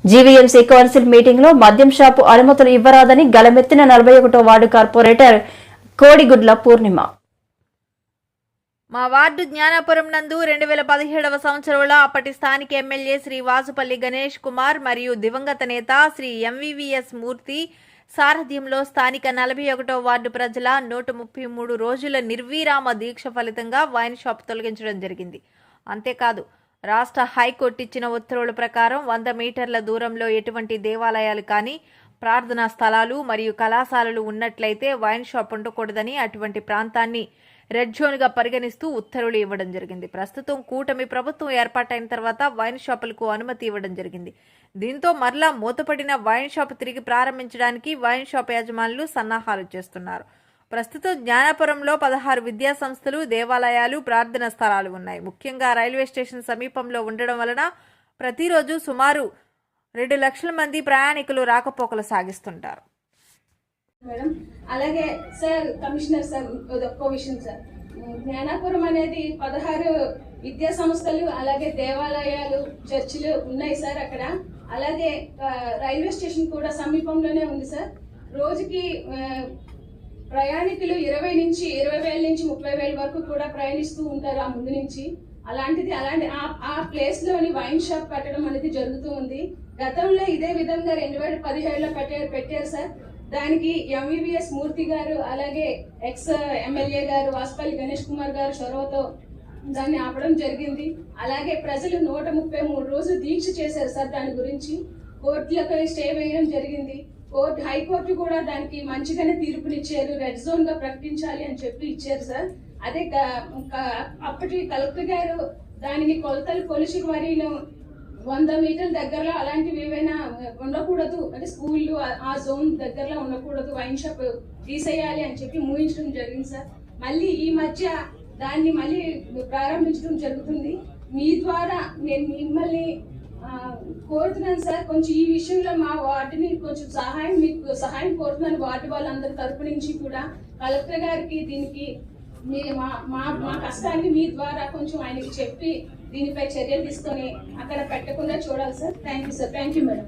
GVMC council meeting లో మద్యం shop అనుమతులు ఇవ్వరాదని గలమెత్తిన 41వ వార్డు కార్పొరేటర్ కోడిగుడ్ల పూర్ణిమ. మా వార్డు జ్ఞానాపురం నందు 2017వ సంవత్సరంలో అప్పటి స్థానిక ఎమ్మెల్యే శ్రీ వాసుపల్లి గణేష్ కుమార్ మరియు దివంగత నేత శ్రీ ఎంవీవీఎస్ మూర్తి సారథ్యంలో స్థానిక 41వ వార్డు ప్రజల 133 రోజుల నిర్విరామ దీక్ష ఫలితంగా వైన్ షాప్ తొలగించడం జరిగింది. అంతేకాదు రాష్ట్ర హైకోర్టు ఇచ్చిన ఉత్తర్వుల ప్రకారం 100 మీటర్ల దూరంలో ఎటువంటి దేవాలయాలు కానీ ప్రార్థనా స్థలాలు మరియు కళాశాలలు ఉన్నట్లయితే వైన్ షాప్ ఉండకూడదని అటువంటి ప్రాంతాన్ని రెడ్ జోన్గా పరిగణిస్తూ ఉత్తర్వులు ఇవ్వడం జరిగింది. ప్రస్తుతం కూటమి ప్రభుత్వం ఏర్పాటైన తర్వాత వైన్ షాపులకు అనుమతి ఇవ్వడం జరిగింది. దీంతో మరలా మూతపడిన వైన్ షాప్ తిరిగి ప్రారంభించడానికి వైన్ షాప్ యజమానులు సన్నాహాలు చేస్తున్నారు. ప్రస్తుతం జ్ఞానాపురంలో 16 విద్యా సంస్థలు, దేవాలయాలు, ప్రార్థనా స్థలాలు ఉన్నాయి. ముఖ్యంగా రైల్వే స్టేషన్ సమీపంలో ఉండడం వలన ప్రతిరోజు సుమారు 2 లక్షల మంది ప్రయాణికులు రాకపోకలు సాగిస్తుంటారు. మేడం అలాగే సార్ కమిషనర్ సార్ ఒక్క విషయం సార్, జ్ఞానాపురం అనేది 16 విద్యా సంస్థలు అలాగే దేవాలయాలు చర్చిలు ఉన్నాయి సార్ అక్కడ. అలాగే రైల్వే స్టేషన్ కూడా సమీపంలోనే ఉంది సార్. రోజుకి ప్రయాణికులు 20 నుంచి 20,000 నుంచి 30,000 వరకు కూడా ప్రయాణిస్తూ ఉంటారు ఆ ముందు నుంచి. అలాంటి ఆ ప్లేస్ లోని వైన్ షాప్ పెట్టడం అనేది జరుగుతూ ఉంది. గతంలో ఇదే విధంగా 2017లో పెట్టారు సార్. దానికి ఎంవీవీఎస్ మూర్తి గారు అలాగే ఎక్స్ ఎమ్మెల్యే గారు వాసుపల్లి గణేష్ కుమార్ గారు చొరవతో దాన్ని ఆపడం జరిగింది. అలాగే ప్రజలు 133 రోజులు దీక్ష చేశారు సార్. దాని గురించి కోర్టులకు స్టే వేయడం జరిగింది. హైకోర్టు కూడా దానికి మంచిగానే తీర్పునిచ్చారు. రెడ్ జోన్ గా ప్రకటించాలి అని చెప్పి ఇచ్చారు సార్. అదే అప్పటి కలెక్టర్ గారు దానికి కొలతలు కొలిచి మరీను 100 మీటర్ల దగ్గరలో అలాంటివి ఏవైనా ఉండకూడదు, అంటే స్కూళ్ళు ఆ జోన్ దగ్గరలో ఉండకూడదు, వైన్ షాప్ తీసేయాలి అని చెప్పి ముగించడం జరిగింది సార్. మళ్ళీ ఈ మధ్య దాన్ని మళ్ళీ ప్రారంభించడం జరుగుతుంది. మీ ద్వారా నేను మిమ్మల్ని కోరుతున్నాను సార్, కొంచెం ఈ విషయంలో మా వార్డుని కొంచెం మీకు సహాయం కోరుతున్నాను. వార్డు వాళ్ళందరి తరపు నుంచి కూడా కలెక్టర్ గారికి దీనికి మీరు మా కష్టాన్ని మీ ద్వారా కొంచెం ఆయనకి చెప్పి దీనిపై చర్యలు తీసుకొని అక్కడ పెట్టకుండా చూడాలి sir. Thank you sir. Thank you madam.